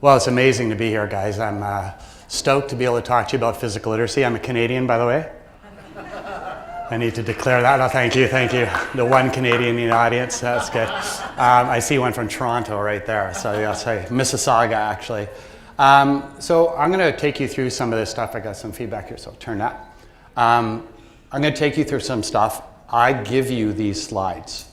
Well, it's amazing to be here, guys. I'm stoked to be able to talk to you about physical literacy. I'm a Canadian, by the way. I need to declare that. Oh, thank you. The one Canadian in the audience, that's good. I see one from Toronto right there, so I'll say Mississauga, actually. So I'm going to take you through some of this stuff. I got some feedback here, so turn that. I'm going to take you through some stuff. I give you these slides.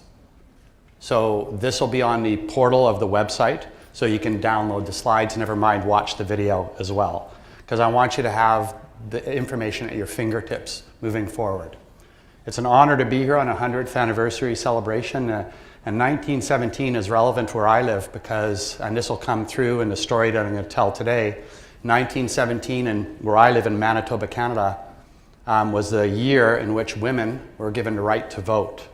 So this will be on the portal of the website, so you can download the slides, never mind watch the video as well, because I want you to have the information at your fingertips moving forward. It's an honor to be here on a 100th anniversary celebration, and 1917 is relevant where I live because, and this will come through in the story that I'm going to tell today, 1917 and where I live in Manitoba, Canada, was the year in which women were given the right to vote.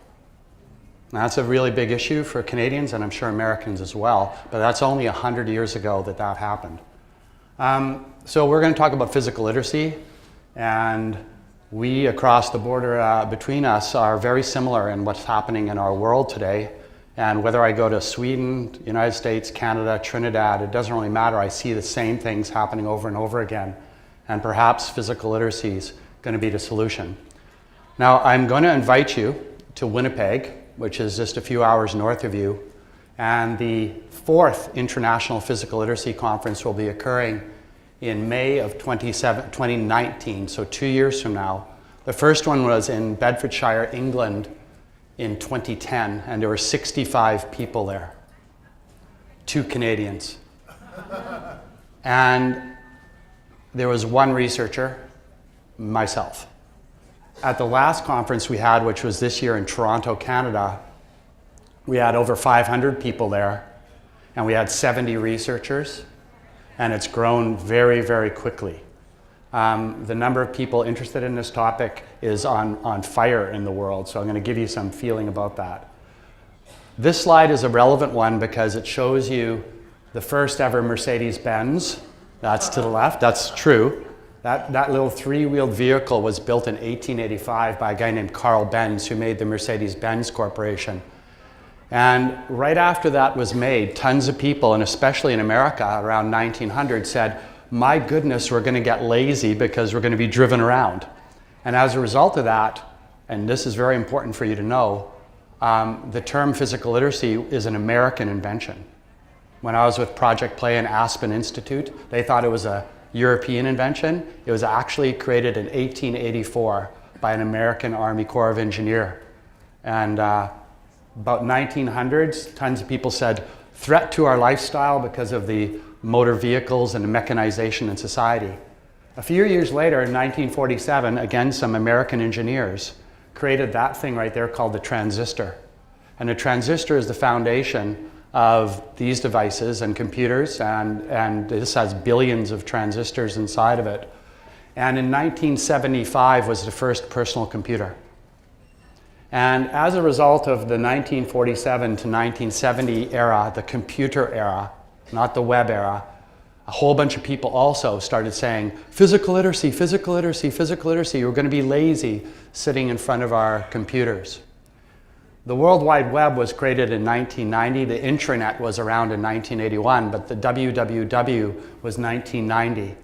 Now, that's a really big issue for Canadians, and I'm sure Americans as well, but that's only 100 years ago that happened. So we're going to talk about physical literacy, and we across the border between us are very similar in what's happening in our world today. And whether I go to Sweden, United States, Canada, Trinidad, it doesn't really matter. I see the same things happening over and over again, and perhaps physical literacy is going to be the solution. Now, I'm going to invite you to Winnipeg, which is just a few hours north of you, and the 4th International Physical Literacy Conference will be occurring in May of 2019, so 2 years from now. The first one was in Bedfordshire, England in 2010, and there were 65 people there, 2 Canadians. And there was 1 researcher, myself. At the last conference we had, which was this year in Toronto, Canada, we had over 500 people there, and we had 70 researchers, and it's grown very, very quickly. The number of people interested in this topic is on fire in the world, so I'm going to give you some feeling about that. This slide is a relevant one because it shows you the first ever Mercedes-Benz. That's to the left, that's true. That little 3-wheeled vehicle was built in 1885 by a guy named Carl Benz, who made the Mercedes-Benz Corporation. And right after that was made, tons of people, and especially in America around 1900, said, my goodness, we're going to get lazy because we're going to be driven around. And as a result of that, and this is very important for you to know, the term physical literacy is an American invention. When I was with Project Play and Aspen Institute, they thought it was a European invention. It was actually created in 1884 by an American Army Corps of Engineer. And about 1900s, tons of people said, threat to our lifestyle because of the motor vehicles and the mechanization in society. A few years later, in 1947, again, some American engineers created that thing right there called the transistor. And the transistor is the foundation of these devices and computers, and this has billions of transistors inside of it. And in 1975 was the first personal computer. And as a result of the 1947 to 1970 era, the computer era, not the web era, a whole bunch of people also started saying, physical literacy, physical literacy, physical literacy. We're going to be lazy sitting in front of our computers. The World Wide Web was created in 1990. The intranet was around in 1981, but the WWW was 1990.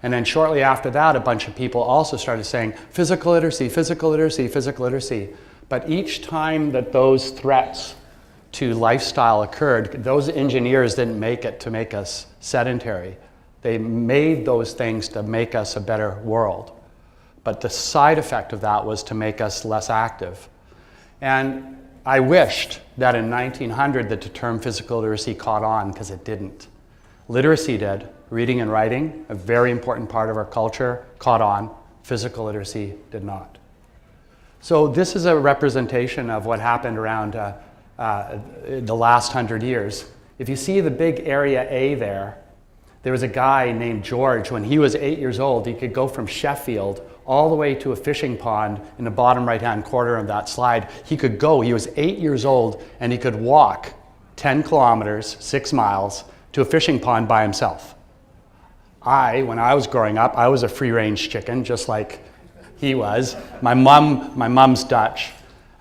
And then shortly after that, a bunch of people also started saying, physical literacy, physical literacy, physical literacy. But each time that those threats to lifestyle occurred, those engineers didn't make it to make us sedentary. They made those things to make us a better world. But the side effect of that was to make us less active. And I wished that in 1900 that the term physical literacy caught on, because it didn't. Literacy did. Reading and writing, a very important part of our culture, caught on. Physical literacy did not. So this is a representation of what happened around the last 100 years. If you see the big area A there was a guy named George. When he was 8 years old, he could go from Sheffield all the way to a fishing pond in the bottom right-hand corner of that slide. He could go, he was 8 years old, and he could walk 10 kilometers, 6 miles, to a fishing pond by himself. When I was growing up, I was a free-range chicken, just like he was. My mom's Dutch.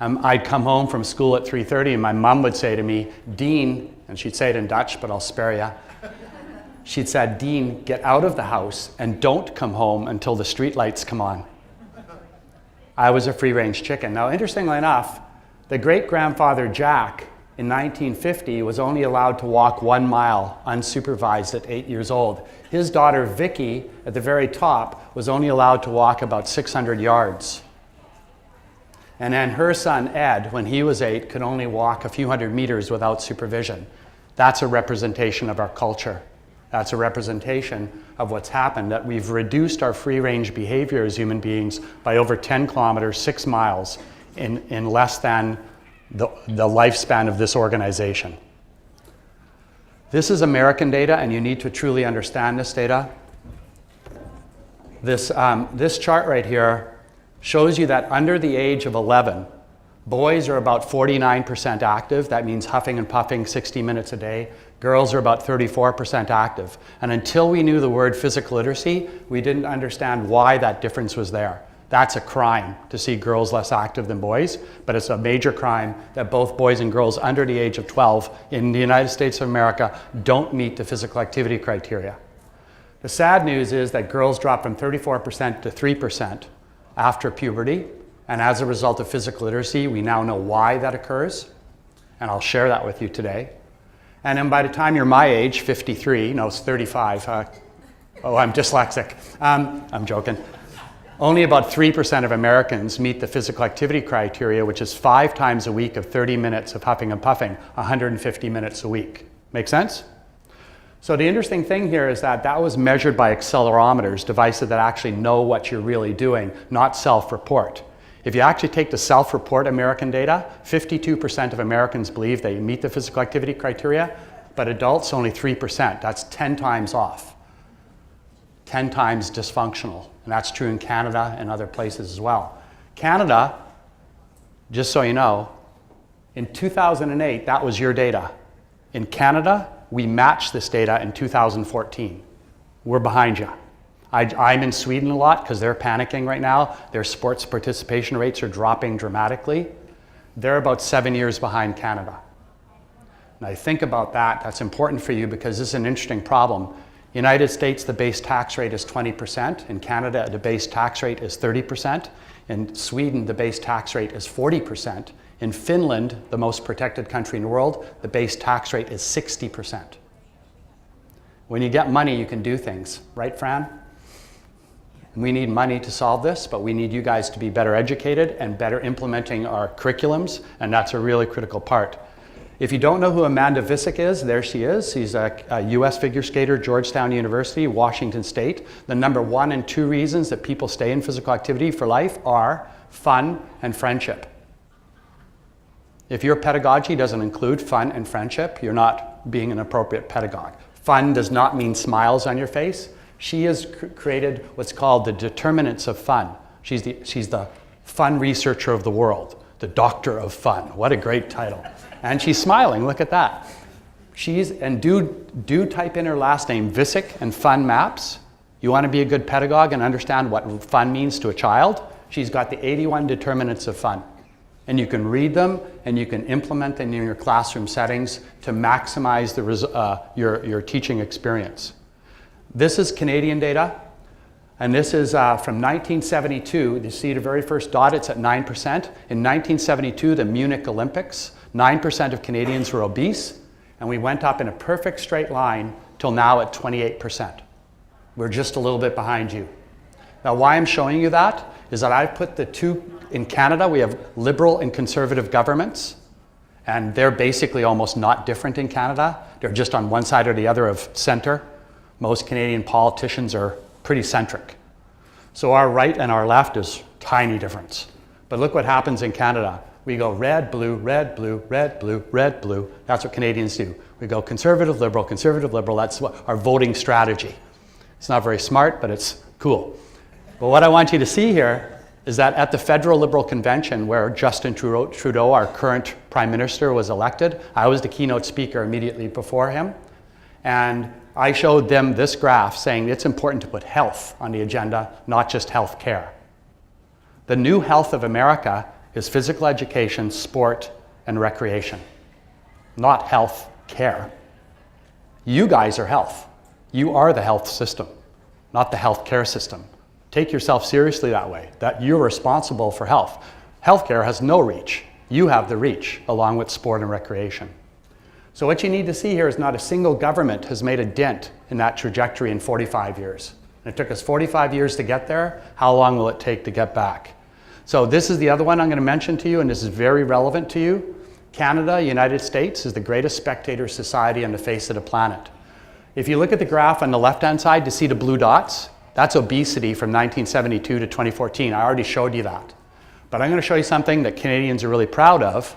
I'd come home from school at 3:30 and my mom would say to me, Dean, and she'd say it in Dutch, but I'll spare you. she'd said, "Dean, get out of the house and don't come home until the street lights come on." I was a free-range chicken. Now, interestingly enough, the great-grandfather Jack in 1950 was only allowed to walk 1 mile unsupervised at 8 years old. His daughter Vicky, at the very top, was only allowed to walk about 600 yards. And then her son Ed, when he was 8, could only walk a few hundred meters without supervision. That's a representation of our culture. That's a representation of what's happened, that we've reduced our free-range behavior as human beings by over 10 kilometers, 6 miles, in less than the lifespan of this organization. This is American data, and you need to truly understand this data. This chart right here shows you that under the age of 11, boys are about 49% active. That means huffing and puffing 60 minutes a day. Girls are about 34% active. And until we knew the word physical literacy, we didn't understand why that difference was there. That's a crime to see girls less active than boys, but it's a major crime that both boys and girls under the age of 12 in the United States of America don't meet the physical activity criteria. The sad news is that girls drop from 34% to 3% after puberty, and as a result of physical literacy, we now know why that occurs, and I'll share that with you today. And then by the time you're my age, 53, no, it's 35, oh, I'm dyslexic, I'm joking. Only about 3% of Americans meet the physical activity criteria, which is 5 times a week of 30 minutes of huffing and puffing, 150 minutes a week. Make sense? So the interesting thing here is that that was measured by accelerometers, devices that actually know what you're really doing, not self-report. If you actually take the self-report American data, 52% of Americans believe they meet the physical activity criteria, but adults only 3%. That's 10 times off, 10 times dysfunctional. And that's true in Canada and other places as well. Canada, just so you know, in 2008, that was your data. In Canada, we matched this data in 2014. We're behind you. I'm in Sweden a lot because they're panicking right now. Their sports participation rates are dropping dramatically. They're about 7 years behind Canada. Now think about that. That's important for you because this is an interesting problem. United States, the base tax rate is 20%. In Canada, the base tax rate is 30%. In Sweden, the base tax rate is 40%. In Finland, the most protected country in the world, the base tax rate is 60%. When you get money, you can do things. Right, Fran? We need money to solve this, but we need you guys to be better educated and better implementing our curriculums, and that's a really critical part. If you don't know who Amanda Visick is, there she is. She's a US figure skater, Georgetown University, Washington State. The number 1 and 2 reasons that people stay in physical activity for life are fun and friendship. If your pedagogy doesn't include fun and friendship, you're not being an appropriate pedagogue. Fun does not mean smiles on your face. She has created what's called the determinants of fun. She's the fun researcher of the world, the doctor of fun. What a great title. And she's smiling, look at that. Do type in her last name, Visick, and fun maps. You want to be a good pedagogue and understand what fun means to a child? She's got the 81 determinants of fun. And you can read them and you can implement them in your classroom settings to maximize your teaching experience. This is Canadian data, and this is from 1972. You see the very first dot, it's at 9%. In 1972, the Munich Olympics, 9% of Canadians were obese, and we went up in a perfect straight line till now at 28%. We're just a little bit behind you. Now, why I'm showing you that is that I've put the two, in Canada, we have liberal and conservative governments, and they're basically almost not different in Canada. They're just on one side or the other of center. Most Canadian politicians are pretty centric. So our right and our left is tiny difference. But look what happens in Canada. We go red, blue, red, blue, red, blue, red, blue. That's what Canadians do. We go conservative, liberal, conservative, liberal. That's what our voting strategy. It's not very smart, but it's cool. But what I want you to see here is that at the Federal Liberal Convention, where Justin Trudeau, our current Prime Minister, was elected, I was the keynote speaker immediately before him. And I showed them this graph saying it's important to put health on the agenda, not just health care. The new health of America is physical education, sport, and recreation, not health care. You guys are health. You are the health system, not the healthcare system. Take yourself seriously that way, that you're responsible for health. Healthcare has no reach. You have the reach, along with sport and recreation. So what you need to see here is not a single government has made a dent in that trajectory in 45 years. And it took us 45 years to get there. How long will it take to get back? So this is the other one I'm going to mention to you, and this is very relevant to you. Canada, United States, is the greatest spectator society on the face of the planet. If you look at the graph on the left-hand side to see the blue dots, that's obesity from 1972 to 2014. I already showed you that. But I'm going to show you something that Canadians are really proud of.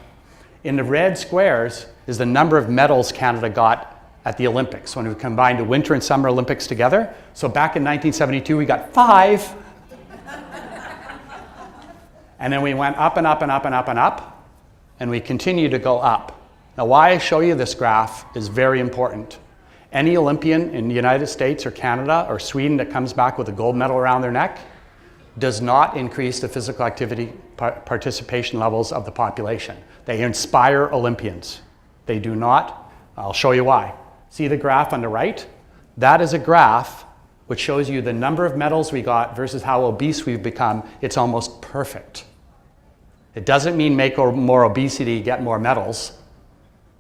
In the red squares is the number of medals Canada got at the Olympics when we combined the Winter and Summer Olympics together. So back in 1972, we got 5. And then we went up and up and up and up and up, and we continue to go up. Now, why I show you this graph is very important. Any Olympian in the United States or Canada or Sweden that comes back with a gold medal around their neck does not increase the physical activity participation levels of the population. They inspire Olympians. They do not. I'll show you why. See the graph on the right? That is a graph which shows you the number of medals we got versus how obese we've become. It's almost perfect. It doesn't mean make more obesity, get more medals.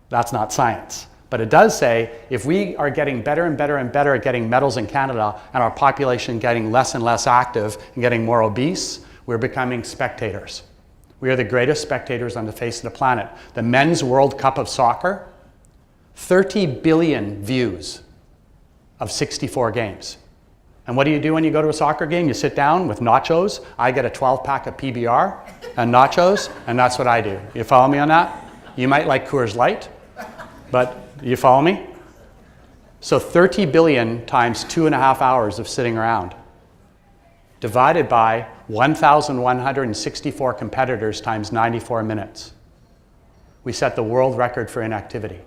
That's not science. But it does say if we are getting better and better and better at getting medals in Canada and our population getting less and less active and getting more obese, we're becoming spectators. We are the greatest spectators on the face of the planet. The Men's World Cup of Soccer, 30 billion views of 64 games. And what do you do when you go to a soccer game? You sit down with nachos. I get a 12-pack of PBR and nachos, and that's what I do. You follow me on that? You might like Coors Light, but you follow me? So 30 billion times 2.5 hours of sitting around, divided by 1,164 competitors times 94 minutes. We set the world record for inactivity.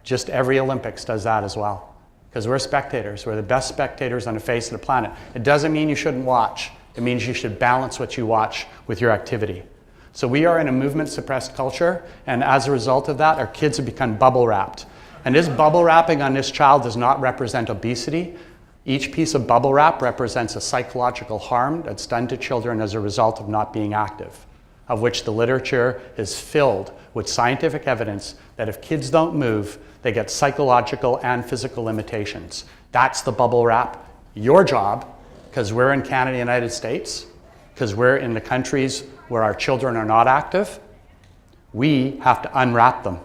Just every Olympics does that as well. Because we're spectators. We're the best spectators on the face of the planet. It doesn't mean you shouldn't watch. It means you should balance what you watch with your activity. So we are in a movement-suppressed culture, and as a result of that, our kids have become bubble-wrapped. And this bubble wrapping on this child does not represent obesity. Each piece of bubble wrap represents a psychological harm that's done to children as a result of not being active, of which the literature is filled with scientific evidence that if kids don't move, they get psychological and physical limitations. That's the bubble wrap. Your job, because we're in Canada, United States, because we're in the countries where our children are not active, we have to unwrap them.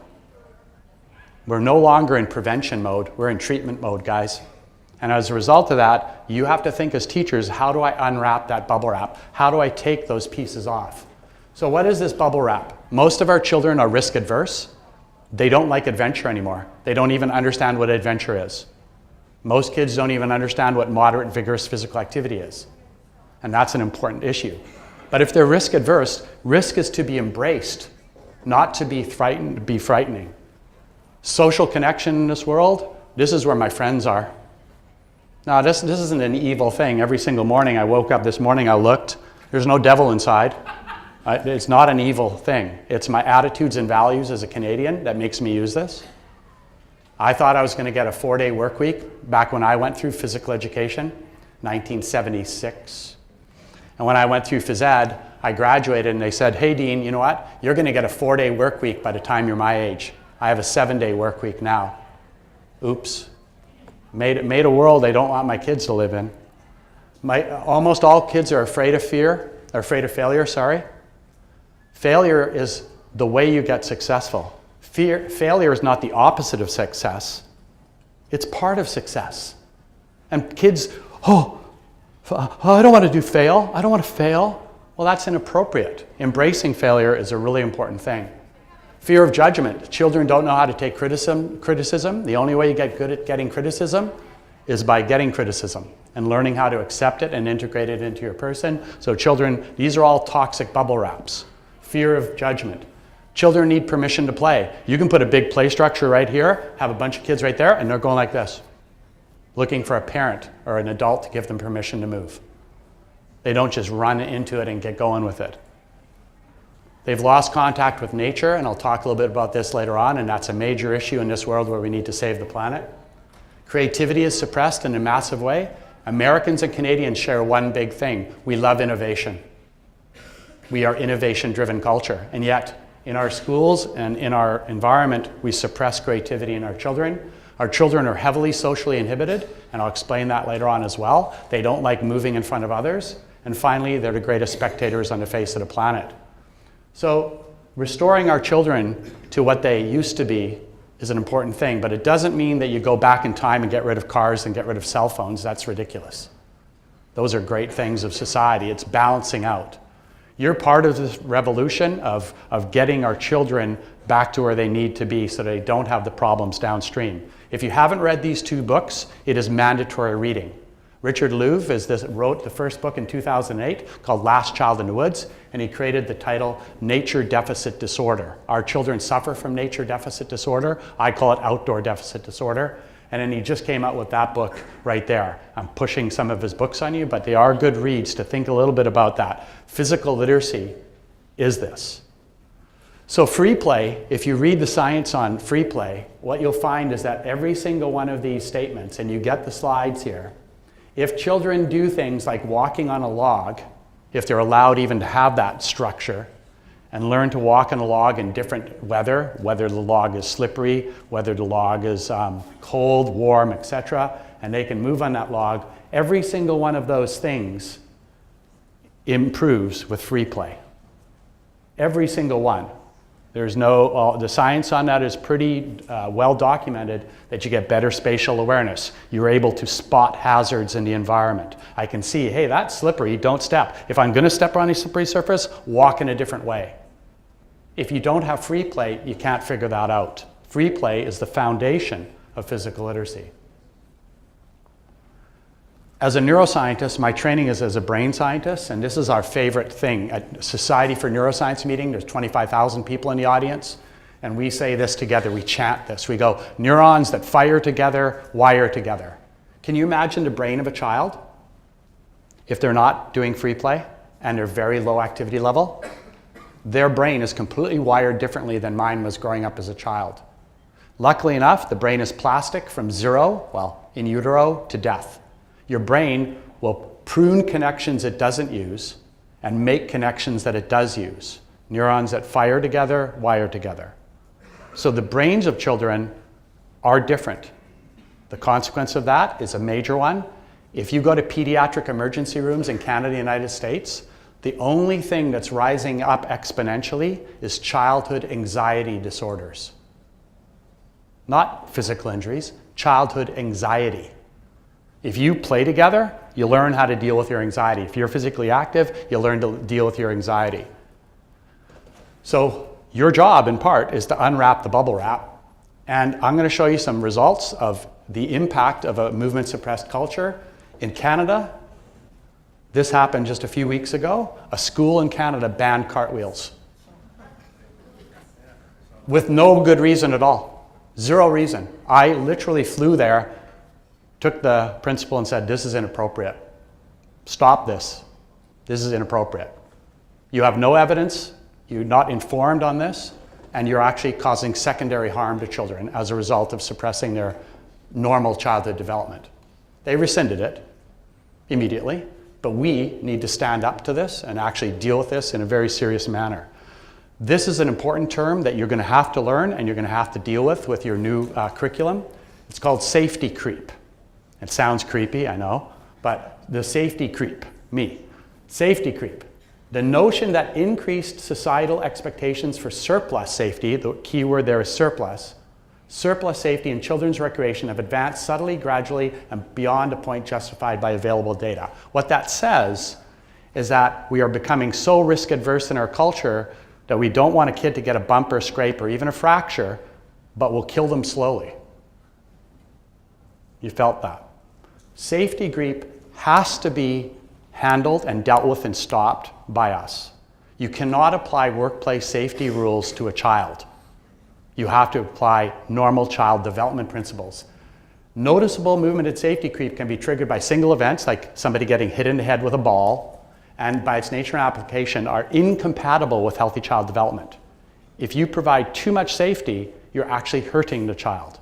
We're no longer in prevention mode, we're in treatment mode, guys. And as a result of that, you have to think as teachers, how do I unwrap that bubble wrap? How do I take those pieces off? So what is this bubble wrap? Most of our children are risk adverse. They don't like adventure anymore. They don't even understand what adventure is. Most kids don't even understand what moderate, vigorous physical activity is. And that's an important issue. But if they're risk adverse, risk is to be embraced, not to be frightened, be frightening. Social connection in this world, this is where my friends are. Now, this isn't an evil thing. Every single morning I woke up this morning, I looked, there's no devil inside. It's not an evil thing. It's my attitudes and values as a Canadian that makes me use this. I thought I was going to get a 4-day work week back when I went through physical education, 1976. And when I went through phys ed, I graduated and they said, hey, Dean, you know what? You're going to get a 4-day work week by the time you're my age. I have a 7-day work week now. Oops. Made a world I don't want my kids to live in. Almost all kids are afraid of failure, sorry. Failure is the way you get successful. Failure is not the opposite of success. It's part of success. And kids, I don't want to fail. I don't want to fail. Well, that's inappropriate. Embracing failure is a really important thing. Fear of judgment. Children don't know how to take criticism. The only way you get good at getting criticism is by getting criticism and learning how to accept it and integrate it into your person. So children, these are all toxic bubble wraps. Fear of judgment. Children need permission to play. You can put a big play structure right here, have a bunch of kids right there, and they're going like this, looking for a parent or an adult to give them permission to move. They don't just run into it and get going with it. They've lost contact with nature, and I'll talk a little bit about this later on, and that's a major issue in this world where we need to save the planet. Creativity is suppressed in a massive way. Americans and Canadians share one big thing. We love innovation. We are innovation-driven culture. And yet, in our schools and in our environment, we suppress creativity in our children. Our children are heavily socially inhibited, and I'll explain that later on as well. They don't like moving in front of others. And finally, they're the greatest spectators on the face of the planet. So, restoring our children to what they used to be is an important thing, but it doesn't mean that you go back in time and get rid of cars and get rid of cell phones. That's ridiculous. Those are great things of society. It's balancing out. You're part of this revolution of getting our children back to where they need to be so they don't have the problems downstream. If you haven't read these two books, it is mandatory reading. Richard Louv wrote the first book in 2008 called Last Child in the Woods, and he created the title Nature Deficit Disorder. Our children suffer from nature deficit disorder. I call it outdoor deficit disorder. And then he just came out with that book right there. I'm pushing some of his books on you, but they are good reads to think a little bit about that. Physical literacy is this. So free play, if you read the science on free play, what you'll find is that every single one of these statements, and you get the slides here, if children do things like walking on a log, if they're allowed even to have that structure, and learn to walk on a log in different weather, whether the log is slippery, whether the log is cold, warm, etc., and they can move on that log, every single one of those things improves with free play. Every single one. There's the science on that is pretty well documented that you get better spatial awareness. You're able to spot hazards in the environment. I can see, hey, that's slippery, don't step. If I'm going to step on a slippery surface, walk in a different way. If you don't have free play, you can't figure that out. Free play is the foundation of physical literacy. As a neuroscientist, my training is as a brain scientist, and this is our favorite thing. At Society for Neuroscience meeting, there's 25,000 people in the audience, and we say this together, we chant this. We go, neurons that fire together, wire together. Can you imagine the brain of a child if they're not doing free play and they're very low activity level? Their brain is completely wired differently than mine was growing up as a child. Luckily enough, the brain is plastic from zero, well, in utero, to death. Your brain will prune connections it doesn't use and make connections that it does use. Neurons that fire together, wire together. So the brains of children are different. The consequence of that is a major one. If you go to pediatric emergency rooms in Canada and the United States, the only thing that's rising up exponentially is childhood anxiety disorders. Not physical injuries, childhood anxiety. If you play together, you learn how to deal with your anxiety. If you're physically active, you'll learn to deal with your anxiety. So your job, in part, is to unwrap the bubble wrap. And I'm going to show you some results of the impact of a movement-suppressed culture. In Canada, this happened just a few weeks ago. A school in Canada banned cartwheels. With no good reason at all. Zero reason. I literally flew there, took the principal and said, this is inappropriate. Stop this. This is inappropriate. You have no evidence, you're not informed on this, and you're actually causing secondary harm to children as a result of suppressing their normal childhood development. They rescinded it immediately, but we need to stand up to this and actually deal with this in a very serious manner. This is an important term that you're going to have to learn and you're going to have to deal with your new curriculum. It's called safety creep. It sounds creepy, I know, but the safety creep, safety creep. The notion that increased societal expectations for surplus safety, the key word there is surplus safety in children's recreation have advanced subtly, gradually, and beyond a point justified by available data. What that says is that we are becoming so risk adverse in our culture that we don't want a kid to get a bump or scrape or even a fracture, but we'll kill them slowly. You felt that. Safety creep has to be handled and dealt with and stopped by us. You cannot apply workplace safety rules to a child. You have to apply normal child development principles. Noticeable movement and safety creep can be triggered by single events, like somebody getting hit in the head with a ball, and by its nature and application are incompatible with healthy child development. If you provide too much safety, you're actually hurting the child.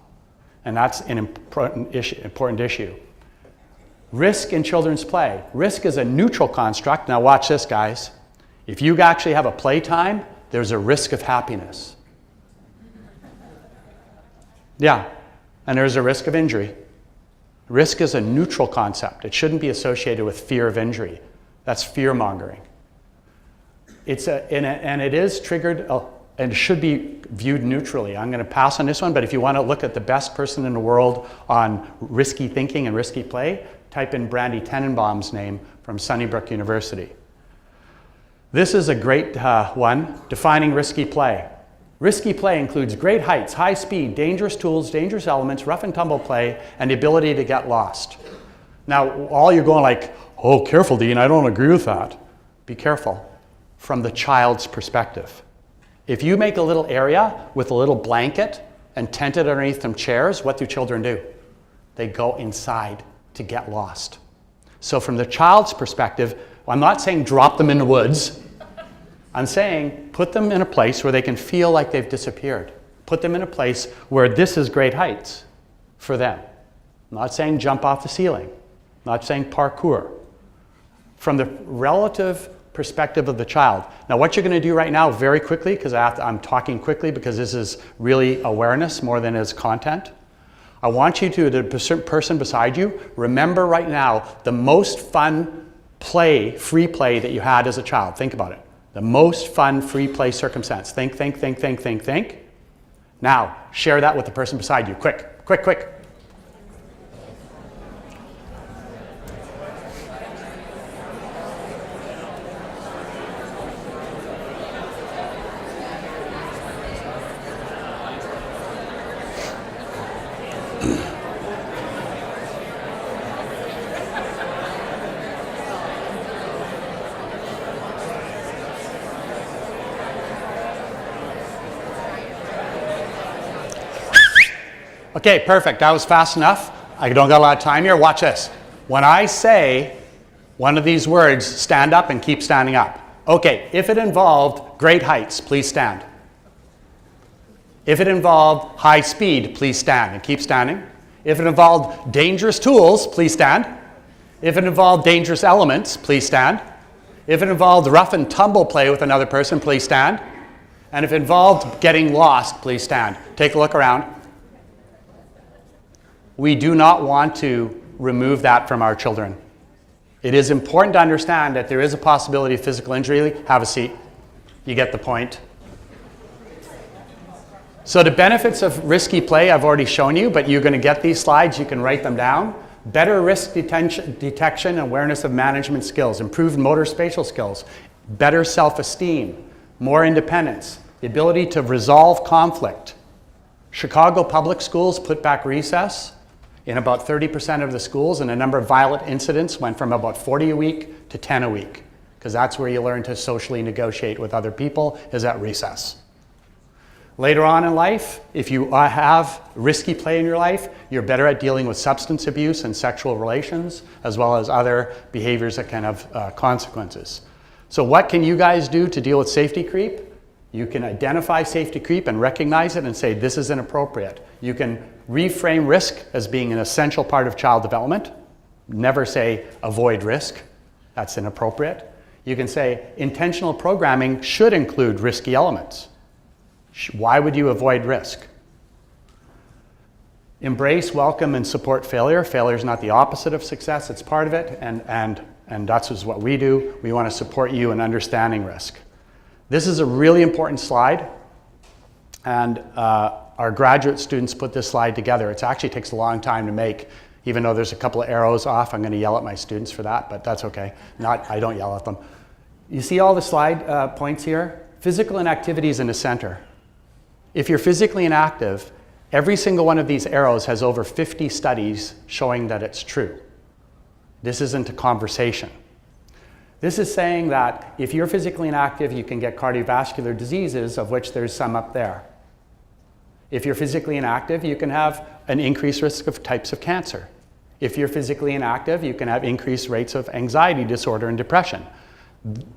And that's an important issue. Risk in children's play. Risk is a neutral construct. Now watch this, guys. If you actually have a playtime, there's a risk of happiness. Yeah, and there's a risk of injury. Risk is a neutral concept. It shouldn't be associated with fear of injury. That's fear-mongering. And it is triggered and should be viewed neutrally. I'm going to pass on this one, but if you want to look at the best person in the world on risky thinking and risky play, type in Brandy Tenenbaum's name from Sunnybrook University. This is a great one, defining risky play. Risky play includes great heights, high speed, dangerous tools, dangerous elements, rough and tumble play, and the ability to get lost. Now, all you're going like, oh, careful, Dean, I don't agree with that. Be careful from the child's perspective. If you make a little area with a little blanket and tent it underneath some chairs, what do children do? They go inside to get lost. So from the child's perspective, I'm not saying drop them in the woods. I'm saying put them in a place where they can feel like they've disappeared. Put them in a place where this is great heights for them. I'm not saying jump off the ceiling. I'm not saying parkour. From the relative perspective of the child. Now what you're going to do right now very quickly, because I'm talking quickly because this is really awareness more than is content. I want you to, the person beside you, remember right now the most fun play, free play that you had as a child. Think about it. The most fun free play circumstance. Think. Now, share that with the person beside you. Quick. Okay, perfect. That was fast enough. I don't got a lot of time here. Watch this. When I say one of these words, stand up and keep standing up. Okay, if it involved great heights, please stand. If it involved high speed, please stand and keep standing. If it involved dangerous tools, please stand. If it involved dangerous elements, please stand. If it involved rough and tumble play with another person, please stand. And if it involved getting lost, please stand. Take a look around. We do not want to remove that from our children. It is important to understand that there is a possibility of physical injury. Have a seat. You get the point. So the benefits of risky play I've already shown you, but you're going to get these slides. You can write them down. Better risk detection and awareness of management skills, improved motor spatial skills, better self-esteem, more independence, the ability to resolve conflict. Chicago public schools put back recess in about 30% of the schools, and the number of violent incidents went from about 40 a week to 10 a week, because that's where you learn to socially negotiate with other people, is at recess. Later on in life, if you have risky play in your life, you're better at dealing with substance abuse and sexual relations, as well as other behaviors that can have consequences. So what can you guys do to deal with safety creep? You can identify safety creep and recognize it and say, this is inappropriate. You can reframe risk as being an essential part of child development. Never say, avoid risk. That's inappropriate. You can say, intentional programming should include risky elements. Why would you avoid risk? Embrace, welcome, and support failure. Failure is not the opposite of success, it's part of it, and that's what we do. We want to support you in understanding risk. This is a really important slide, and our graduate students put this slide together. It actually takes a long time to make, even though there's a couple of arrows off. I'm going to yell at my students for that, but that's okay. I don't yell at them. You see all the slide points here? Physical inactivity is in the center. If you're physically inactive, every single one of these arrows has over 50 studies showing that it's true. This isn't a conversation. This is saying that if you're physically inactive, you can get cardiovascular diseases, of which there's some up there. If you're physically inactive, you can have an increased risk of types of cancer. If you're physically inactive, you can have increased rates of anxiety disorder and depression.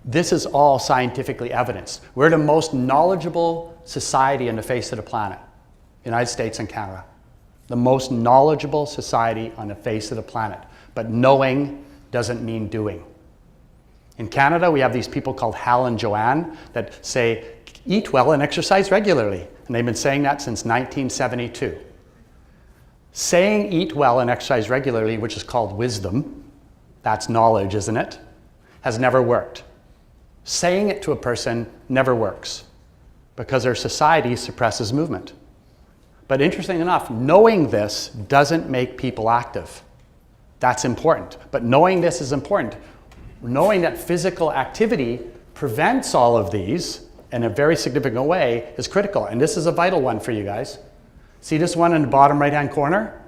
This is all scientifically evidenced. We're the most knowledgeable society on the face of the planet, United States and Canada. The most knowledgeable society on the face of the planet. But knowing doesn't mean doing. In Canada, we have these people called Hal and Joanne that say, eat well and exercise regularly. And they've been saying that since 1972. Saying eat well and exercise regularly, which is called wisdom, that's knowledge, isn't it, has never worked. Saying it to a person never works because our society suppresses movement. But interesting enough, knowing this doesn't make people active. That's important. But knowing this is important. Knowing that physical activity prevents all of these in a very significant way is critical. And this is a vital one for you guys. See this one in the bottom right-hand corner?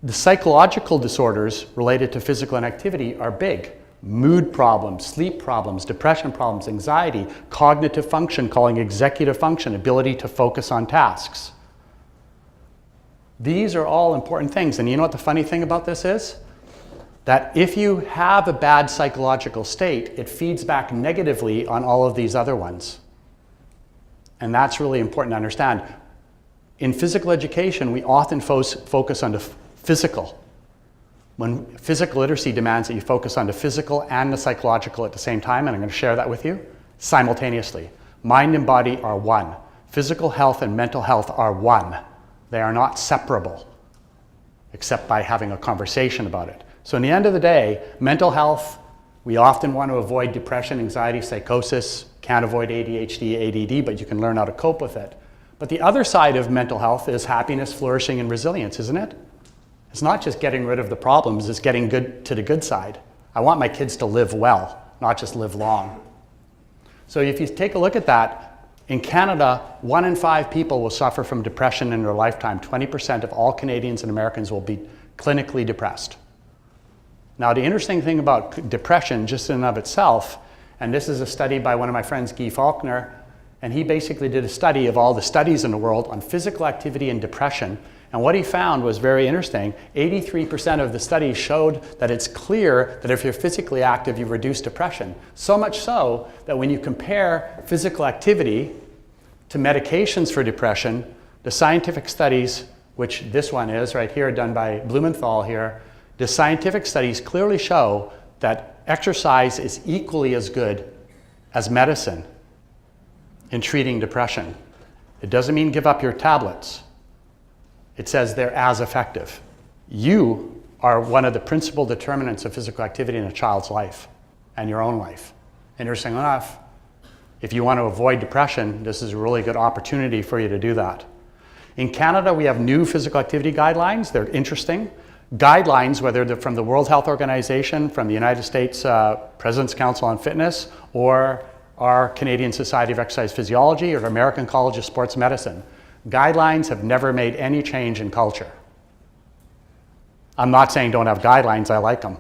The psychological disorders related to physical inactivity are big. Mood problems, sleep problems, depression problems, anxiety, cognitive function, calling executive function, ability to focus on tasks. These are all important things. And you know what the funny thing about this is? That if you have a bad psychological state, it feeds back negatively on all of these other ones. And that's really important to understand. In physical education, we often focus on the physical. When physical literacy demands that you focus on the physical and the psychological at the same time, and I'm going to share that with you, simultaneously. Mind and body are one. Physical health and mental health are one. They are not separable, except by having a conversation about it. So in the end of the day, mental health, we often want to avoid depression, anxiety, psychosis, can't avoid ADHD, ADD, but you can learn how to cope with it. But the other side of mental health is happiness, flourishing, and resilience, isn't it? It's not just getting rid of the problems, it's getting good to the good side. I want my kids to live well, not just live long. So if you take a look at that, in Canada, 1 in 5 people will suffer from depression in their lifetime. 20% of all Canadians and Americans will be clinically depressed. Now, the interesting thing about depression, just in and of itself, and this is a study by one of my friends, Guy Faulkner, and he basically did a study of all the studies in the world on physical activity and depression. And what he found was very interesting. 83% of the studies showed that it's clear that if you're physically active, you reduce depression. So much so that when you compare physical activity to medications for depression, the scientific studies, which this one is right here, done by Blumenthal here, the scientific studies clearly show that exercise is equally as good as medicine in treating depression. It doesn't mean give up your tablets. It says they're as effective. You are one of the principal determinants of physical activity in a child's life and your own life. Interesting enough, if you want to avoid depression, this is a really good opportunity for you to do that. In Canada, we have new physical activity guidelines. They're interesting. Guidelines, whether they're from the World Health Organization, from the United States President's Council on Fitness, or our Canadian Society of Exercise Physiology, or American College of Sports Medicine. Guidelines have never made any change in culture. I'm not saying don't have guidelines, I like them.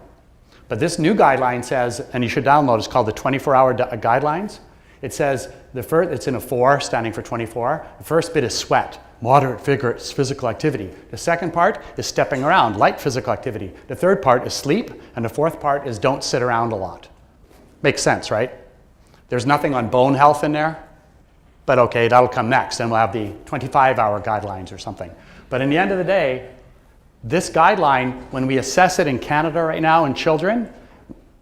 But this new guideline says, and you should download, it's called the 24-hour guidelines. It says, it's in a 4, standing for 24. The first bit is sweat, moderate, vigorous physical activity. The second part is stepping around, light physical activity. The third part is sleep, and the fourth part is don't sit around a lot. Makes sense, right? There's nothing on bone health in there. But okay, that'll come next, and we'll have the 25-hour guidelines or something. But in the end of the day, this guideline, when we assess it in Canada right now in children,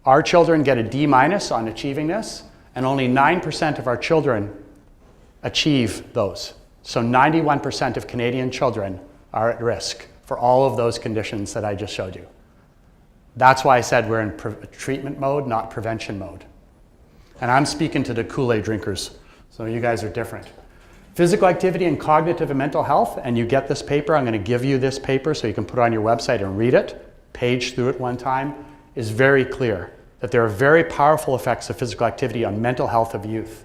our children get a D- on achieving this, and only 9% of our children achieve those. So 91% of Canadian children are at risk for all of those conditions that I just showed you. That's why I said we're in treatment mode, not prevention mode. And I'm speaking to the Kool-Aid drinkers. So you guys are different. Physical activity and cognitive and mental health, and you get this paper. I'm going to give you this paper so you can put it on your website and read it, page through it one time, is very clear that there are very powerful effects of physical activity on mental health of youth.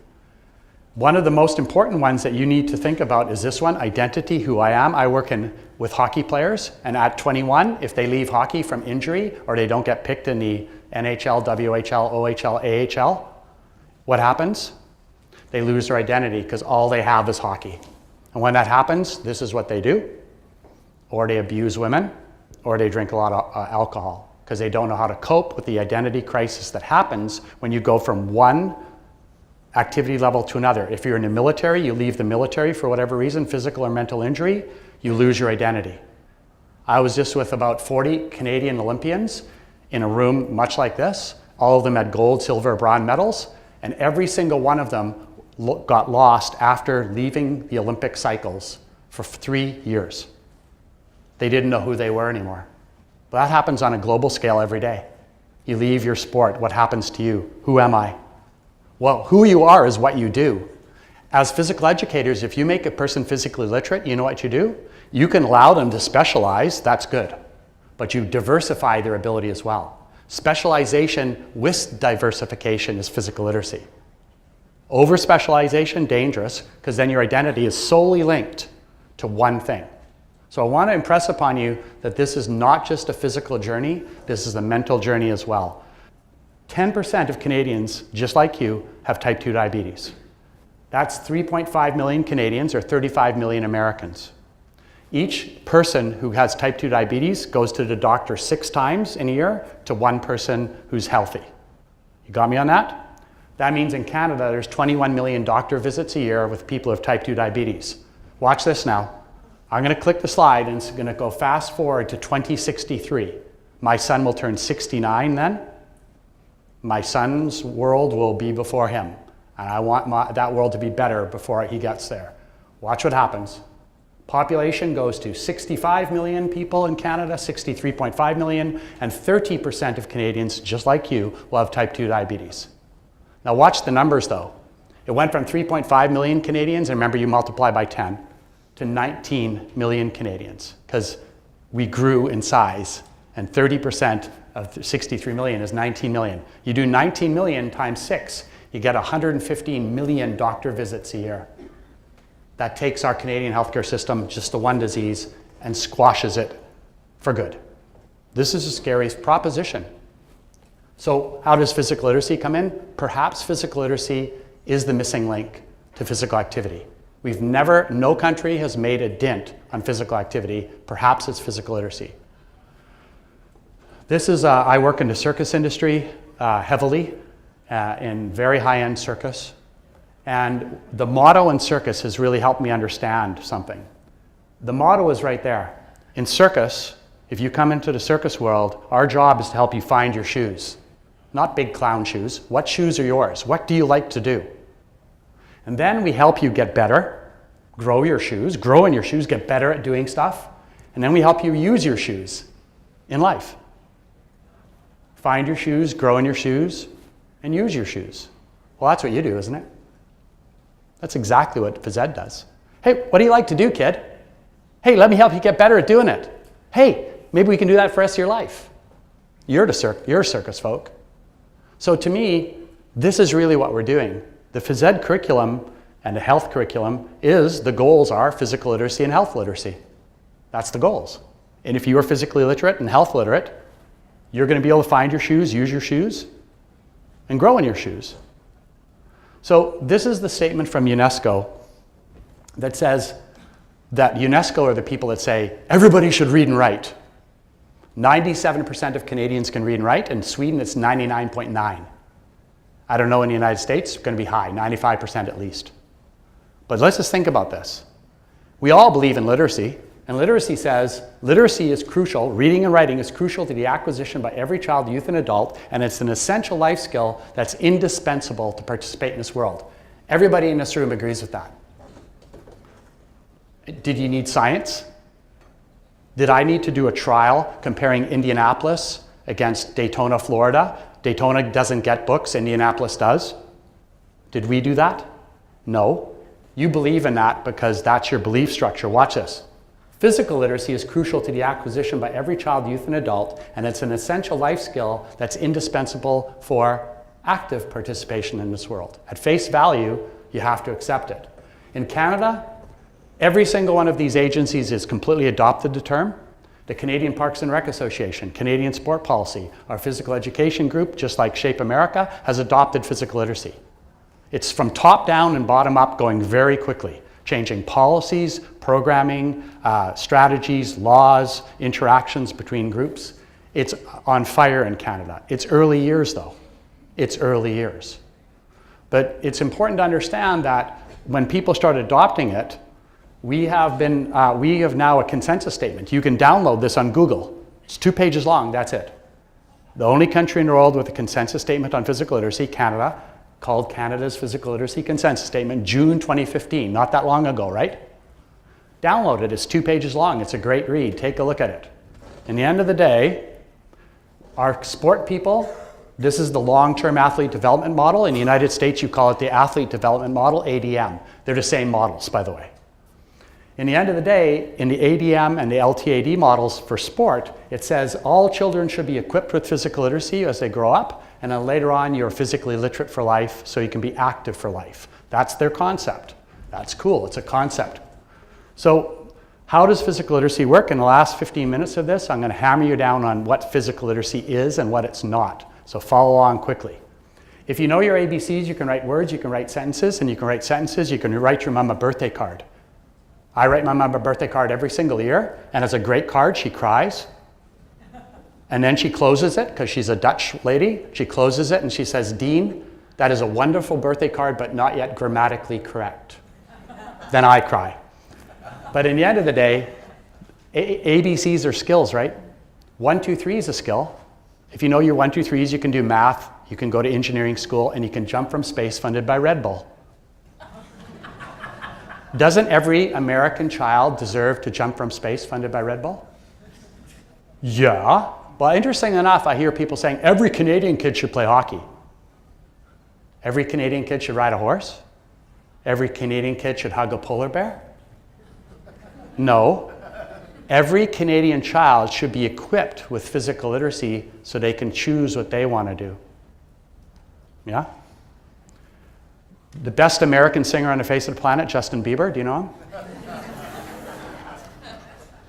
One of the most important ones that you need to think about is this one, identity, who I am. I work with hockey players, and at 21, if they leave hockey from injury or they don't get picked in the NHL, WHL, OHL, AHL, what happens? They lose their identity because all they have is hockey. And when that happens, this is what they do. Or they abuse women, or they drink a lot of alcohol because they don't know how to cope with the identity crisis that happens when you go from one activity level to another. If you're in the military, you leave the military for whatever reason, physical or mental injury, you lose your identity. I was just with about 40 Canadian Olympians in a room much like this. All of them had gold, silver, bronze medals, and every single one of them got lost after leaving the Olympic cycles for 3 years. They didn't know who they were anymore. But that happens on a global scale every day. You leave your sport, what happens to you? Who am I? Well, who you are is what you do. As physical educators, if you make a person physically literate, you know what you do? You can allow them to specialize, that's good. But you diversify their ability as well. Specialization with diversification is physical literacy. Over-specialization, dangerous, because then your identity is solely linked to one thing. So I want to impress upon you that this is not just a physical journey, this is a mental journey as well. 10% of Canadians, just like you, have type 2 diabetes. That's 3.5 million Canadians or 35 million Americans. Each person who has type 2 diabetes goes to the doctor 6 times in a year to one person who's healthy. You got me on that? That means in Canada, there's 21 million doctor visits a year with people with type 2 diabetes. Watch this now. I'm going to click the slide and it's going to go fast forward to 2063. My son will turn 69 then. My son's world will be before him. And I want that world to be better before he gets there. Watch what happens. Population goes to 65 million people in Canada, 63.5 million, and 30% of Canadians, just like you, will have type 2 diabetes. Now watch the numbers though. It went from 3.5 million Canadians, and remember you multiply by 10, to 19 million Canadians, because we grew in size, and 30% of 63 million is 19 million. You do 19 million times 6, you get 115 million doctor visits a year. That takes our Canadian healthcare system just to one disease and squashes it for good. This is a scary proposition. So how does physical literacy come in? Perhaps physical literacy is the missing link to physical activity. No country has made a dent on physical activity. Perhaps it's physical literacy. This is, I work in the circus industry heavily, in very high-end circus. And the motto in circus has really helped me understand something. The motto is right there. In circus, if you come into the circus world, our job is to help you find your shoes. Not big clown shoes. What shoes are yours? What do you like to do? And then we help you get better, grow in your shoes, get better at doing stuff. And then we help you use your shoes in life. Find your shoes, grow in your shoes, and use your shoes. Well, that's what you do, isn't it? That's exactly what phys ed does. Hey, what do you like to do, kid? Hey, let me help you get better at doing it. Hey, maybe we can do that for the rest of your life. You're circus folk. So to me, this is really what we're doing. The phys ed curriculum and the health curriculum the goals are physical literacy and health literacy. That's the goals. And if you are physically literate and health literate, you're going to be able to find your shoes, use your shoes, and grow in your shoes. So this is the statement from UNESCO that says that UNESCO are the people that say, everybody should read and write. 97% of Canadians can read and write. In Sweden, it's 99.9. I don't know in the United States, it's going to be high, 95% at least. But let's just think about this. We all believe in literacy, and literacy says literacy is crucial, reading and writing is crucial to the acquisition by every child, youth, and adult, and it's an essential life skill that's indispensable to participate in this world. Everybody in this room agrees with that. Did you need science? Did I need to do a trial comparing Indianapolis against Daytona, Florida? Daytona doesn't get books, Indianapolis does. Did we do that? No. You believe in that because that's your belief structure. Watch this. Physical literacy is crucial to the acquisition by every child, youth, and adult, and it's an essential life skill that's indispensable for active participation in this world. At face value, you have to accept it. In Canada, every single one of these agencies has completely adopted the term. The Canadian Parks and Rec Association, Canadian Sport Policy, our physical education group, just like Shape America, has adopted physical literacy. It's from top down and bottom up going very quickly, changing policies, programming, strategies, laws, interactions between groups. It's on fire in Canada. It's early years though. It's early years. But it's important to understand that when people start adopting it, we have now a consensus statement. You can download this on Google. It's 2 pages long, that's it. The only country in the world with a consensus statement on physical literacy, Canada, called Canada's Physical Literacy Consensus Statement, June 2015, not that long ago, right? Download it, it's 2 pages long, it's a great read, take a look at it. In the end of the day, our sport people, this is the long-term athlete development model. In the United States, you call it the athlete development model, ADM. They're the same models, by the way. In the end of the day, in the ADM and the LTAD models for sport, it says all children should be equipped with physical literacy as they grow up, and then later on you're physically literate for life so you can be active for life. That's their concept. That's cool, it's a concept. So how does physical literacy work? In the last 15 minutes of this, I'm going to hammer you down on what physical literacy is and what it's not. So follow along quickly. If you know your ABCs, you can write words, you can write sentences, and you can write sentences, you can write your mom a birthday card. I write my mom a birthday card every single year, and it's a great card. She cries, and then she closes it, because she's a Dutch lady. She closes it, and she says, "Dean, that is a wonderful birthday card, but not yet grammatically correct." Then I cry. But in the end of the day, ABCs are skills, right? 1, 2, 3 is a skill. If you know your 1, 2, 3s, you can do math, you can go to engineering school, and you can jump from space funded by Red Bull. Doesn't every American child deserve to jump from space funded by Red Bull? Yeah. Well, interesting enough, I hear people saying every Canadian kid should play hockey. Every Canadian kid should ride a horse? Every Canadian kid should hug a polar bear? No. Every Canadian child should be equipped with physical literacy so they can choose what they want to do. Yeah? The best American singer on the face of the planet, Justin Bieber, do you know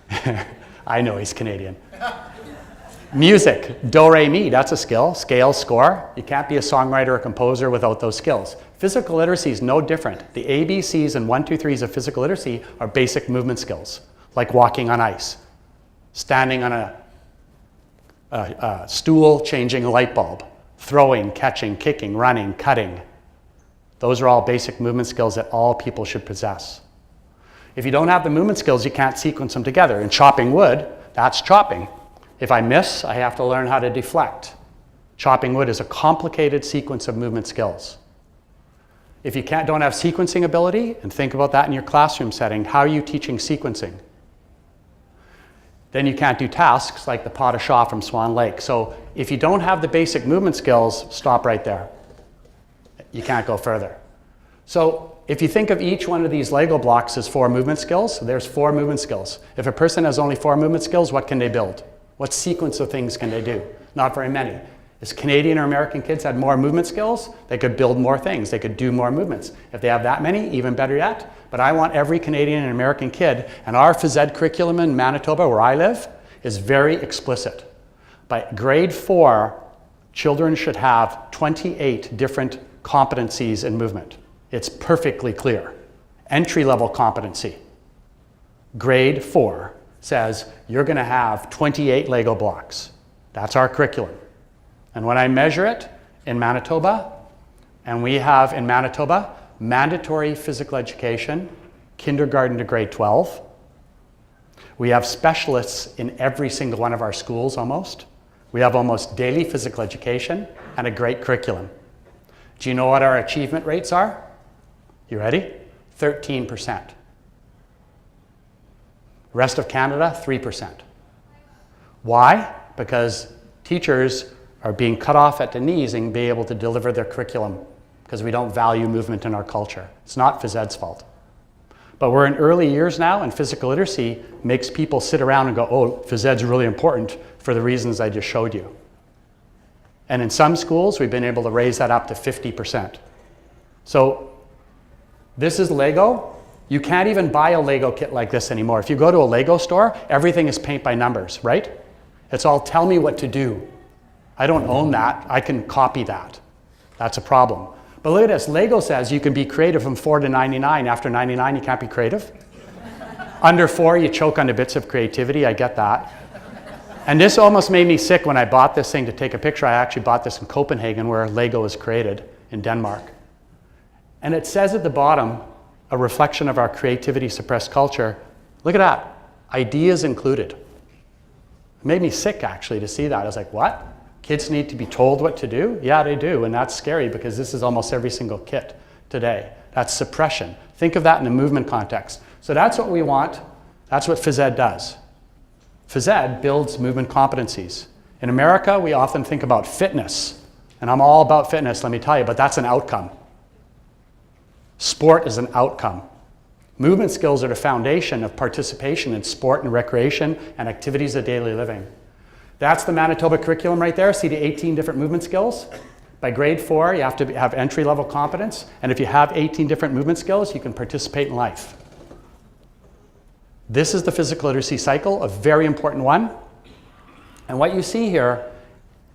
him? I know he's Canadian. Music, do, re, mi, that's a skill. Scale, score. You can't be a songwriter or composer without those skills. Physical literacy is no different. The ABCs and 1, 2, 3s of physical literacy are basic movement skills, like walking on ice, standing on a stool, changing a light bulb, throwing, catching, kicking, running, cutting. Those are all basic movement skills that all people should possess. If you don't have the movement skills, you can't sequence them together. In chopping wood, that's chopping. If I miss, I have to learn how to deflect. Chopping wood is a complicated sequence of movement skills. If you don't have sequencing ability, and think about that in your classroom setting, how are you teaching sequencing? Then you can't do tasks like the pot of shaw from Swan Lake. So if you don't have the basic movement skills, stop right there. You can't go further. So if you think of each one of these Lego blocks as 4 movement skills, there's 4 movement skills. If a person has only 4 movement skills, what can they build? What sequence of things can they do? Not very many. If Canadian or American kids had more movement skills, they could build more things. They could do more movements. If they have that many, even better yet. But I want every Canadian and American kid, and our phys ed curriculum in Manitoba, where I live, is very explicit. By grade 4, children should have 28 different competencies in movement. It's perfectly clear. Entry-level competency. Grade 4 says you're going to have 28 Lego blocks. That's our curriculum. And when I measure it in Manitoba, and we have in Manitoba mandatory physical education, kindergarten to grade 12. We have specialists in every single one of our schools almost. We have almost daily physical education and a great curriculum. Do you know what our achievement rates are? You ready? 13%. Rest of Canada, 3%. Why? Because teachers are being cut off at the knees and be able to deliver their curriculum because we don't value movement in our culture. It's not phys ed's fault. But we're in early years now, and physical literacy makes people sit around and go, oh, phys ed's really important for the reasons I just showed you. And in some schools, we've been able to raise that up to 50%. So this is Lego. You can't even buy a Lego kit like this anymore. If you go to a Lego store, everything is paint by numbers, right? It's all tell me what to do. I don't own that. I can copy that. That's a problem. But look at this. Lego says you can be creative from 4 to 99. After 99, you can't be creative. Under 4, you choke on the bits of creativity. I get that. And this almost made me sick when I bought this thing to take a picture. I actually bought this in Copenhagen, where Lego was created, in Denmark. And it says at the bottom, a reflection of our creativity suppressed culture. Look at that, ideas included. It made me sick actually to see that. I was like, what? Kids need to be told what to do? Yeah, they do, and that's scary because this is almost every single kid today. That's suppression. Think of that in a movement context. So that's what we want. That's what phys ed does. Phys ed builds movement competencies. In America, we often think about fitness, and I'm all about fitness, let me tell you, but that's an outcome. Sport is an outcome. Movement skills are the foundation of participation in sport and recreation and activities of daily living. That's the Manitoba curriculum right there. See the 18 different movement skills? By grade 4, you have to have entry-level competence, and if you have 18 different movement skills, you can participate in life. This is the physical literacy cycle, a very important one. And what you see here,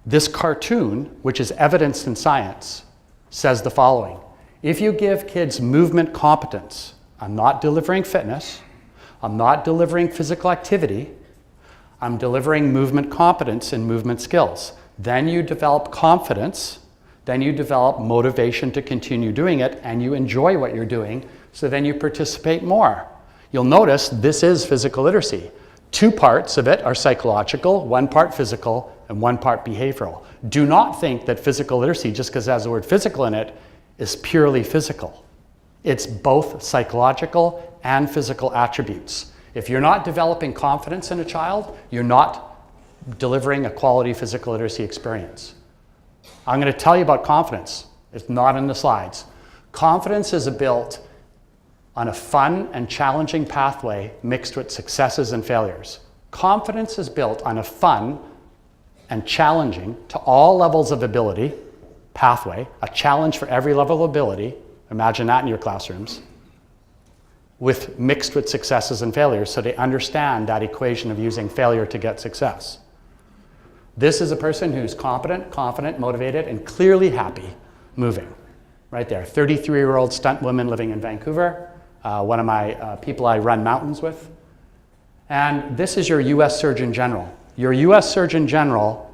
this cartoon, which is evidenced in science, says the following. If you give kids movement competence, I'm not delivering fitness, I'm not delivering physical activity, I'm delivering movement competence and movement skills. Then you develop confidence, then you develop motivation to continue doing it, and you enjoy what you're doing, so then you participate more. You'll notice this is physical literacy. 2 parts of it are psychological, 1 part physical, and 1 part behavioral. Do not think that physical literacy, just because it has the word physical in it, is purely physical. It's both psychological and physical attributes. If you're not developing confidence in a child, you're not delivering a quality physical literacy experience. I'm going to tell you about confidence. It's not in the slides. Confidence is built on a fun and challenging pathway mixed with successes and failures. Confidence is built on a fun and challenging to all levels of ability pathway, a challenge for every level of ability. Imagine that in your classrooms. Mixed with successes and failures, so they understand that equation of using failure to get success. This is a person who's competent, confident, motivated, and clearly happy moving. Right there, 33-year-old stunt woman living in Vancouver, one of my people I run mountains with. And this is your US Surgeon General. Your US Surgeon General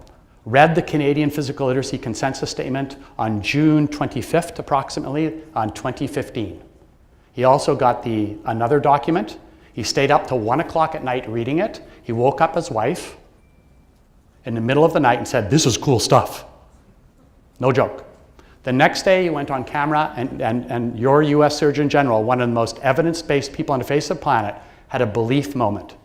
read the Canadian Physical Literacy Consensus Statement on June 25th, approximately, on 2015. He also got another document. He stayed up till 1 o'clock at night reading it. He woke up his wife in the middle of the night and said, "This is cool stuff." No joke. The next day he went on camera and your US Surgeon General, one of the most evidence-based people on the face of the planet, had a belief moment.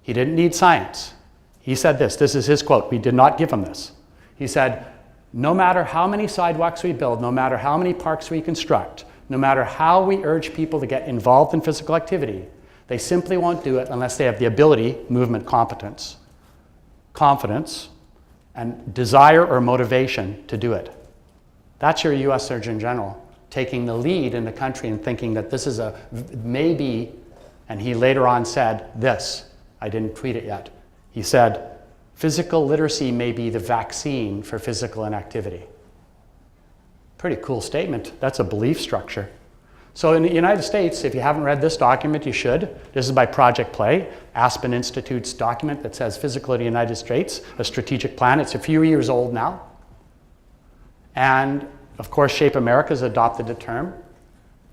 He didn't need science. He said this is his quote, we did not give him this. He said, no matter how many sidewalks we build, no matter how many parks we construct, no matter how we urge people to get involved in physical activity, they simply won't do it unless they have the ability, movement competence, confidence, and desire or motivation to do it. That's your US Surgeon General taking the lead in the country and thinking that this is a maybe, and he later on said this, I didn't tweet it yet. He said, physical literacy may be the vaccine for physical inactivity. Pretty cool statement. That's a belief structure. So in the United States, if you haven't read this document, you should. This is by Project Play, Aspen Institute's document that says Physical in the United States, a strategic plan. It's a few years old now. And of course, Shape America has adopted the term.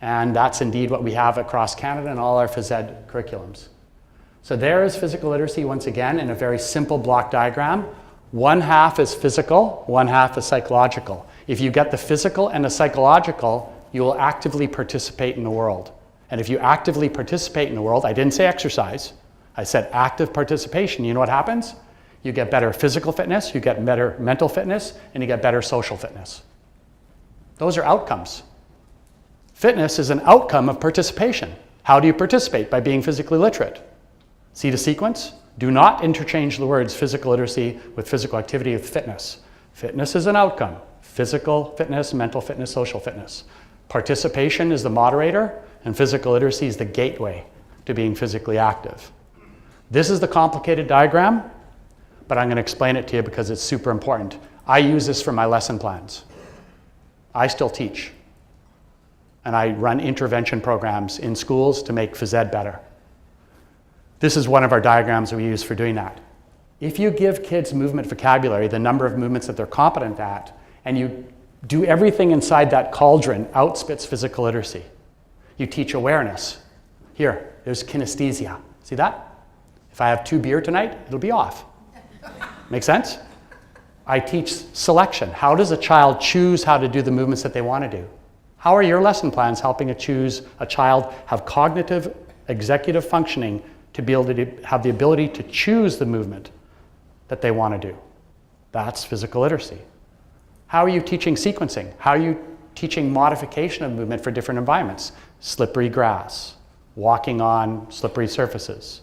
And that's indeed what we have across Canada in all our phys ed curriculums. So there is physical literacy once again in a very simple block diagram. 1/2 is physical, 1/2 is psychological. If you get the physical and the psychological, you will actively participate in the world. And if you actively participate in the world, I didn't say exercise, I said active participation. You know what happens? You get better physical fitness, you get better mental fitness, and you get better social fitness. Those are outcomes. Fitness is an outcome of participation. How do you participate? By being physically literate. See the sequence? Do not interchange the words physical literacy with physical activity with fitness. Fitness is an outcome. Physical fitness, mental fitness, social fitness. Participation is the moderator, and physical literacy is the gateway to being physically active. This is the complicated diagram, but I'm going to explain it to you because it's super important. I use this for my lesson plans. I still teach, and I run intervention programs in schools to make phys ed better. This is one of our diagrams we use for doing that. If you give kids movement vocabulary, the number of movements that they're competent at, and you do everything inside that cauldron, out spits physical literacy. You teach awareness. Here, there's kinesthesia. See that? If I have 2 beer tonight, it'll be off. Make sense? I teach selection. How does a child choose how to do the movements that they want to do? How are your lesson plans helping a child have cognitive, executive functioning to be able to have the ability to choose the movement that they want to do? That's physical literacy. How are you teaching sequencing? How are you teaching modification of movement for different environments? Slippery grass, walking on slippery surfaces.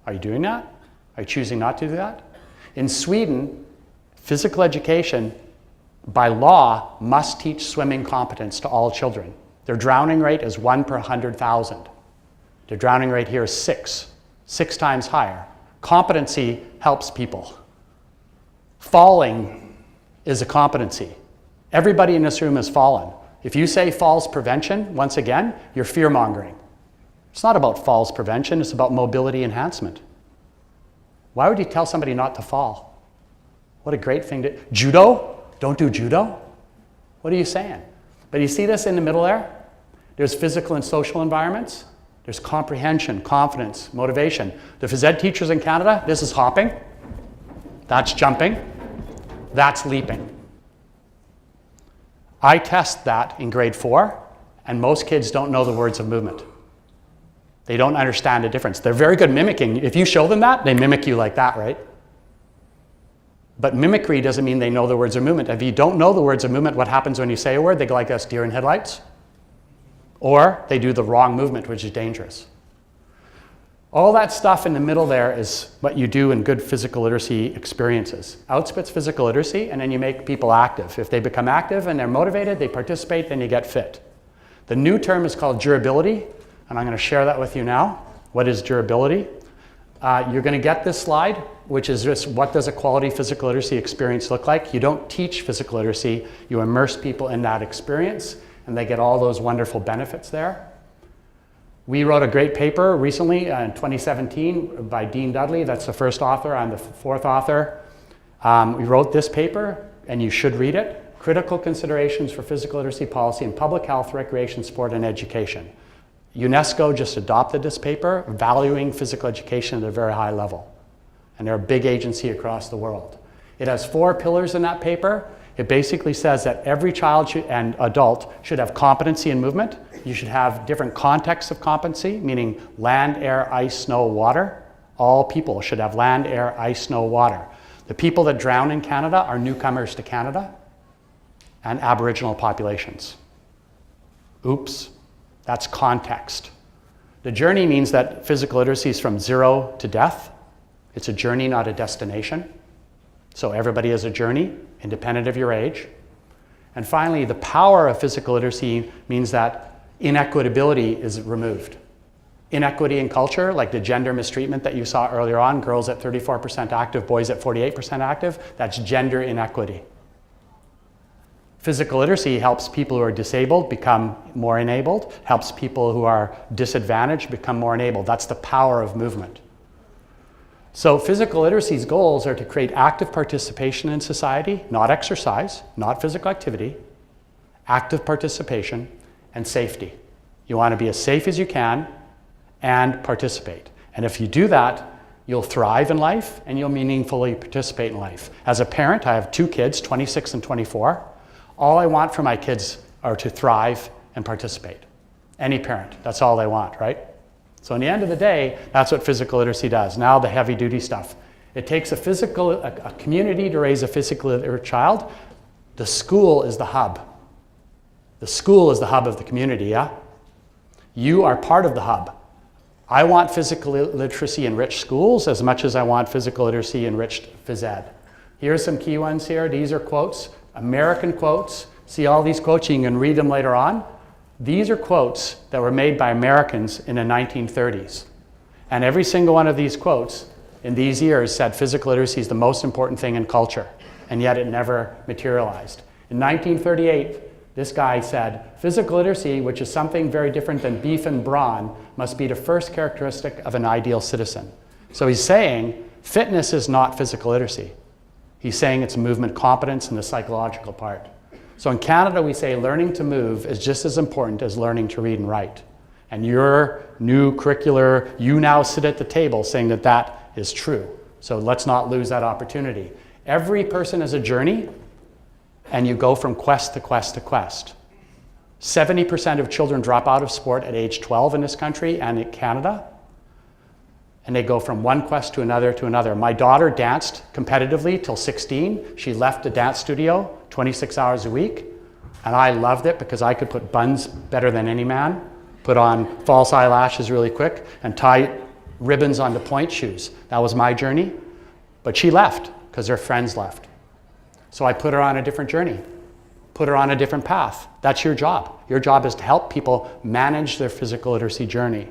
Are you doing that? Are you choosing not to do that? In Sweden, physical education, by law, must teach swimming competence to all children. Their drowning rate is 1 per 100,000. Their drowning rate here is 6 times higher. Competency helps people. Falling is a competency. Everybody in this room has fallen. If you say falls prevention, once again, you're fear-mongering. It's not about falls prevention, it's about mobility enhancement. Why would you tell somebody not to fall? What a great thing to... Judo? Don't do judo? What are you saying? But you see this in the middle there? There's physical and social environments. There's comprehension, confidence, motivation. The phys ed teachers in Canada, this is hopping. That's jumping. That's leaping. I test that in grade 4, and most kids don't know the words of movement. They don't understand the difference. They're very good mimicking. If you show them that, they mimic you like that, right? But mimicry doesn't mean they know the words of movement. If you don't know the words of movement, what happens when you say a word? They go like this, deer in headlights. Or they do the wrong movement, which is dangerous. All that stuff in the middle there is what you do in good physical literacy experiences. Outspits physical literacy, and then you make people active. If they become active and they're motivated, they participate, then you get fit. The new term is called durability, and I'm going to share that with you now. What is durability? You're going to get this slide, which is just what does a quality physical literacy experience look like? You don't teach physical literacy, you immerse people in that experience, and they get all those wonderful benefits there. We wrote a great paper recently in 2017 by Dean Dudley. That's the first author. I'm the 4th author. We wrote this paper, and you should read it. Critical Considerations for Physical Literacy Policy in Public Health, Recreation, Sport, and Education. UNESCO just adopted this paper, valuing physical education at a very high level. And they're a big agency across the world. It has 4 pillars in that paper. It basically says that every child and adult should have competency in movement. You should have different contexts of competency, meaning land, air, ice, snow, water. All people should have land, air, ice, snow, water. The people that drown in Canada are newcomers to Canada and Aboriginal populations. Oops, that's context. The journey means that physical literacy is from 0 to death. It's a journey, not a destination. So everybody has a journey, independent of your age. And finally, the power of physical literacy means that inequitability is removed. Inequity in culture, like the gender mistreatment that you saw earlier on, girls at 34% active, boys at 48% active, that's gender inequity. Physical literacy helps people who are disabled become more enabled, helps people who are disadvantaged become more enabled. That's the power of movement. So physical literacy's goals are to create active participation in society, not exercise, not physical activity, active participation, and safety. You want to be as safe as you can and participate. And if you do that, you'll thrive in life and you'll meaningfully participate in life. As a parent, I have 2 kids, 26 and 24. All I want for my kids are to thrive and participate. Any parent, that's all they want, right? So in the end of the day, that's what physical literacy does. Now the heavy duty stuff. It takes a community to raise a physically literate child. The school is the hub. The school is the hub of the community, yeah? You are part of the hub. I want physical literacy enriched schools as much as I want physical literacy enriched phys ed. Here's some key ones here. These are quotes, American quotes. See all these quotes, you can read them later on. These are quotes that were made by Americans in the 1930s. And every single one of these quotes in these years said physical literacy is the most important thing in culture, and yet it never materialized. In 1938, this guy said, physical literacy, which is something very different than beef and brawn, must be the first characteristic of an ideal citizen. So he's saying fitness is not physical literacy. He's saying it's movement competence and the psychological part. So in Canada, we say learning to move is just as important as learning to read and write. And your new curricular, you now sit at the table saying that that is true. So let's not lose that opportunity. Every person has a journey, and you go from quest to quest to quest. 70% of children drop out of sport at age 12 in this country and in Canada, and they go from one quest to another to another. My daughter danced competitively till 16. She left the dance studio 26 hours a week, and I loved it because I could put buns better than any man, put on false eyelashes really quick, and tie ribbons onto point shoes. That was my journey, but she left because her friends left. So I put her on a different journey, put her on a different path. That's your job. Your job is to help people manage their physical literacy journey.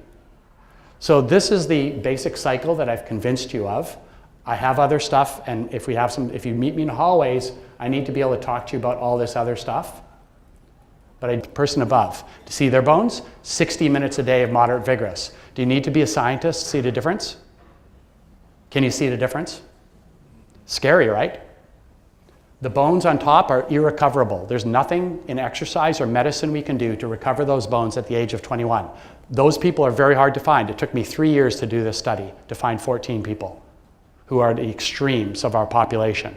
So this is the basic cycle that I've convinced you of. I have other stuff, and if you meet me in the hallways, I need to be able to talk to you about all this other stuff. But a person above, to see their bones, 60 minutes a day of moderate vigorous. Do you need to be a scientist to see the difference? Can you see the difference? Scary, right? The bones on top are irrecoverable. There's nothing in exercise or medicine we can do to recover those bones at the age of 21. Those people are very hard to find. It took me 3 years to do this study, to find 14 people who are the extremes of our population.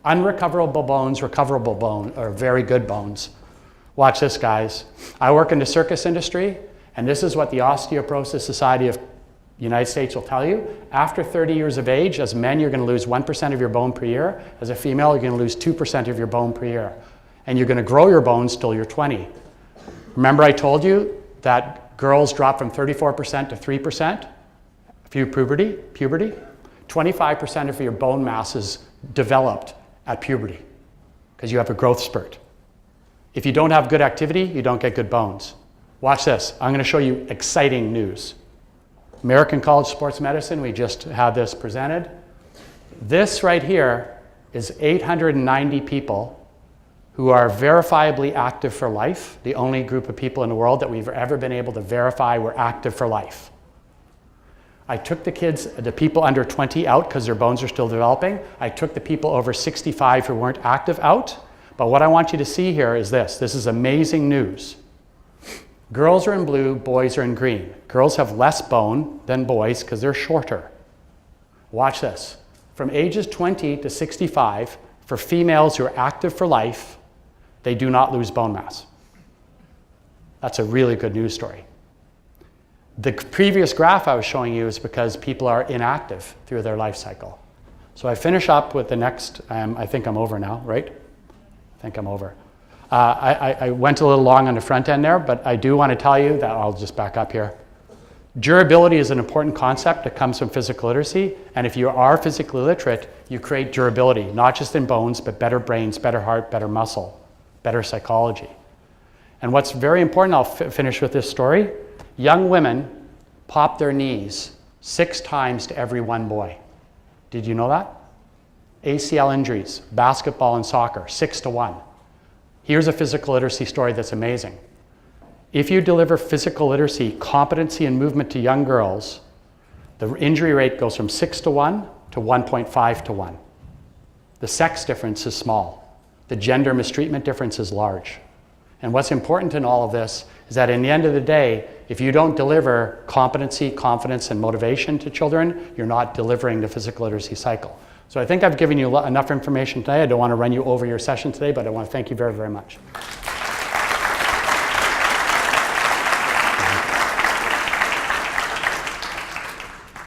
Unrecoverable bones, recoverable bone, are very good bones. Watch this, guys. I work in the circus industry, and this is what the Osteoporosis Society of the United States will tell you. After 30 years of age, as men, you're going to lose 1% of your bone per year. As a female, you're going to lose 2% of your bone per year. And you're going to grow your bones till you're 20. Remember I told you that girls drop from 34% to 3% through puberty? 25% of your bone mass is developed at puberty because you have a growth spurt. If you don't have good activity, you don't get good bones. Watch this. I'm going to show you exciting news. American College of Sports Medicine, we just had this presented. This right here is 890 people who are verifiably active for life, the only group of people in the world that we've ever been able to verify were active for life. I took the people under 20 out because their bones are still developing. I took the people over 65 who weren't active out. But what I want you to see here is this. This is amazing news. Girls are in blue, boys are in green. Girls have less bone than boys because they're shorter. Watch this. From ages 20 to 65, for females who are active for life, they do not lose bone mass. That's a really good news story. The previous graph I was showing you is because people are inactive through their life cycle. So I finish up with the next, I think I'm over now, right? I think I'm over. I went a little long on the front end there, but I do want to tell you that I'll just back up here. Durability is an important concept that comes from physical literacy, and if you are physically literate, you create durability, not just in bones, but better brains, better heart, better muscle, better psychology. And what's very important, I'll finish with this story, young women pop their knees 6 times to every 1 boy. Did you know that? ACL injuries, basketball and soccer, 6 to 1. Here's a physical literacy story that's amazing. If you deliver physical literacy, competency, and movement to young girls, the injury rate goes from 6 to 1 to 1.5 to 1. The sex difference is small. The gender mistreatment difference is large. And what's important in all of this is that in the end of the day, if you don't deliver competency, confidence, and motivation to children, you're not delivering the physical literacy cycle. So I think I've given you enough information today. I don't want to run you over your session today, but I want to thank you very, very much.